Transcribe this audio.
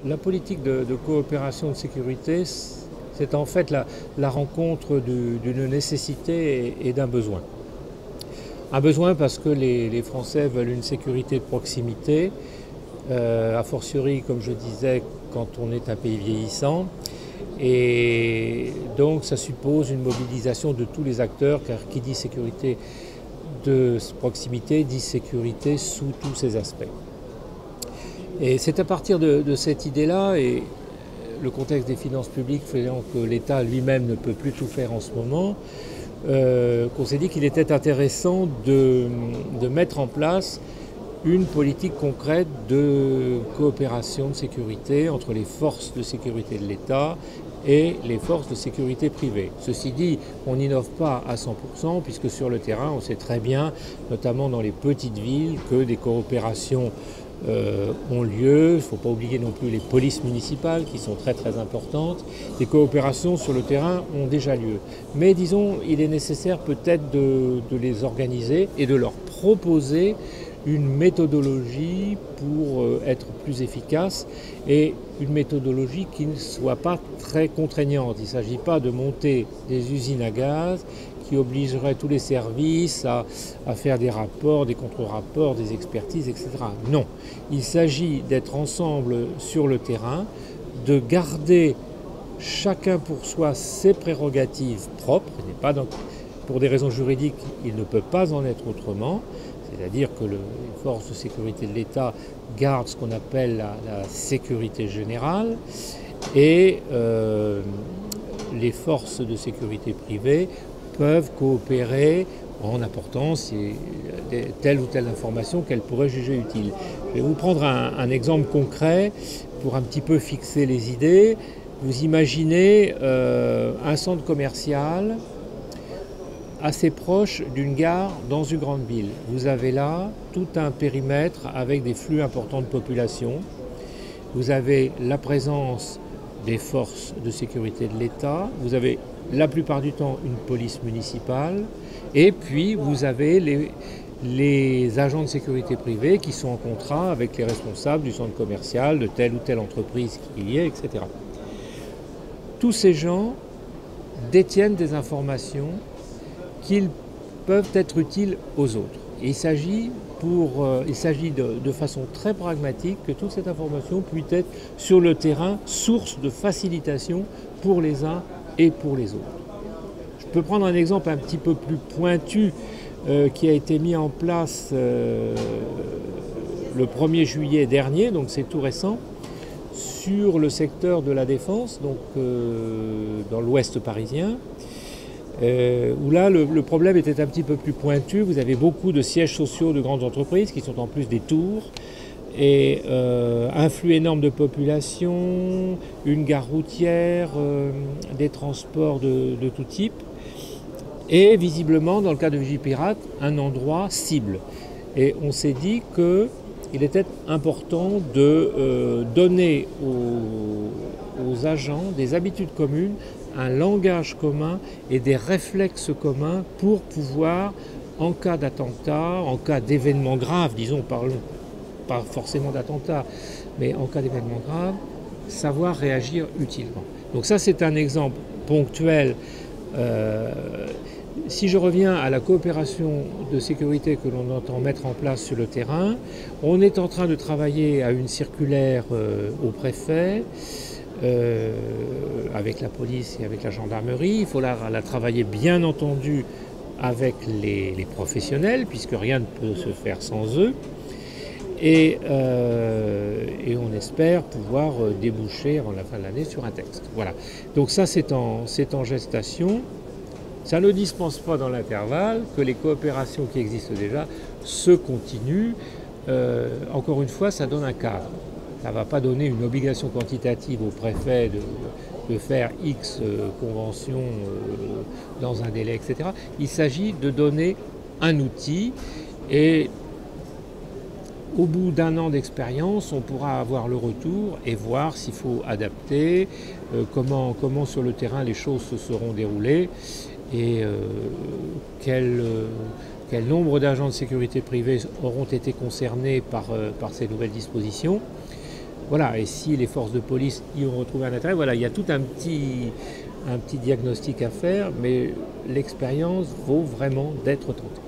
La politique de coopération de sécurité, c'est en fait la rencontre d'une nécessité et d'un besoin. Un besoin parce que les Français veulent une sécurité de proximité, a fortiori, comme je disais, quand on est un pays vieillissant. Et donc ça suppose une mobilisation de tous les acteurs, car qui dit sécurité de proximité dit sécurité sous tous ses aspects. Et c'est à partir de cette idée-là, et le contexte des finances publiques faisant que l'État lui-même ne peut plus tout faire en ce moment, qu'on s'est dit qu'il était intéressant de mettre en place une politique concrète de coopération de sécurité entre les forces de sécurité de l'État et les forces de sécurité privées. Ceci dit, on n'innove pas à 100%, puisque sur le terrain, on sait très bien, notamment dans les petites villes, que des coopérations ont lieu. Il ne faut pas oublier non plus les polices municipales qui sont très très importantes. Les coopérations sur le terrain ont déjà lieu. Mais disons, il est nécessaire peut-être de les organiser et de leur proposer une méthodologie pour être plus efficace, et une méthodologie qui ne soit pas très contraignante. Il ne s'agit pas de monter des usines à gaz qui obligeraient tous les services à faire des rapports, des contre-rapports, des expertises, etc. Non, il s'agit d'être ensemble sur le terrain, de garder chacun pour soi ses prérogatives propres. Pour des raisons juridiques, il ne peut pas en être autrement. C'est-à-dire que les forces de sécurité de l'État gardent ce qu'on appelle la sécurité générale, et les forces de sécurité privée peuvent coopérer en apportant telle ou telle information qu'elles pourraient juger utile. Je vais vous prendre un exemple concret pour un petit peu fixer les idées. Vous imaginez un centre commercial assez proche d'une gare dans une grande ville. Vous avez là tout un périmètre avec des flux importants de population. Vous avez la présence des forces de sécurité de l'État. Vous avez la plupart du temps une police municipale. Et puis vous avez les agents de sécurité privée qui sont en contrat avec les responsables du centre commercial, de telle ou telle entreprise qui y est, etc. Tous ces gens détiennent des informations qu'ils peuvent être utiles aux autres. Et il s'agit de façon très pragmatique que toute cette information puisse être sur le terrain source de facilitation pour les uns et pour les autres. Je peux prendre un exemple un petit peu plus pointu qui a été mis en place le 1er juillet dernier, donc c'est tout récent, sur le secteur de la Défense, donc dans l'ouest parisien. Où là, le problème était un petit peu plus pointu. Vous avez beaucoup de sièges sociaux de grandes entreprises qui sont en plus des tours, et un flux énorme de population, une gare routière, des transports de tout type, et visiblement, dans le cas de Vigipirate, un endroit cible. Et on s'est dit qu'il était important de donner aux agents des habitudes communes, un langage commun et des réflexes communs pour pouvoir, en cas d'attentat, en cas d'événement grave, disons, parlons pas forcément d'attentat, mais en cas d'événement grave, savoir réagir utilement. Donc ça, c'est un exemple ponctuel. Si je reviens à la coopération de sécurité que l'on entend mettre en place sur le terrain, on est en train de travailler à une circulaire au préfet, avec la police et avec la gendarmerie. Il faut la travailler bien entendu avec les professionnels, puisque rien ne peut se faire sans eux. Et on espère pouvoir déboucher avant la fin de l'année sur un texte. Voilà. Donc ça, c'est en gestation. Ça ne dispense pas dans l'intervalle que les coopérations qui existent déjà se continuent. Encore une fois, ça donne un cadre. Ça ne va pas donner une obligation quantitative au préfet de faire X conventions dans un délai, etc. Il s'agit de donner un outil, et au bout d'un an d'expérience, on pourra avoir le retour et voir s'il faut adapter, comment sur le terrain les choses se seront déroulées, et quel nombre d'agents de sécurité privée auront été concernés par ces nouvelles dispositions. Voilà, et si les forces de police y ont retrouvé un intérêt, voilà, il y a tout un petit diagnostic à faire, mais l'expérience vaut vraiment d'être tentée.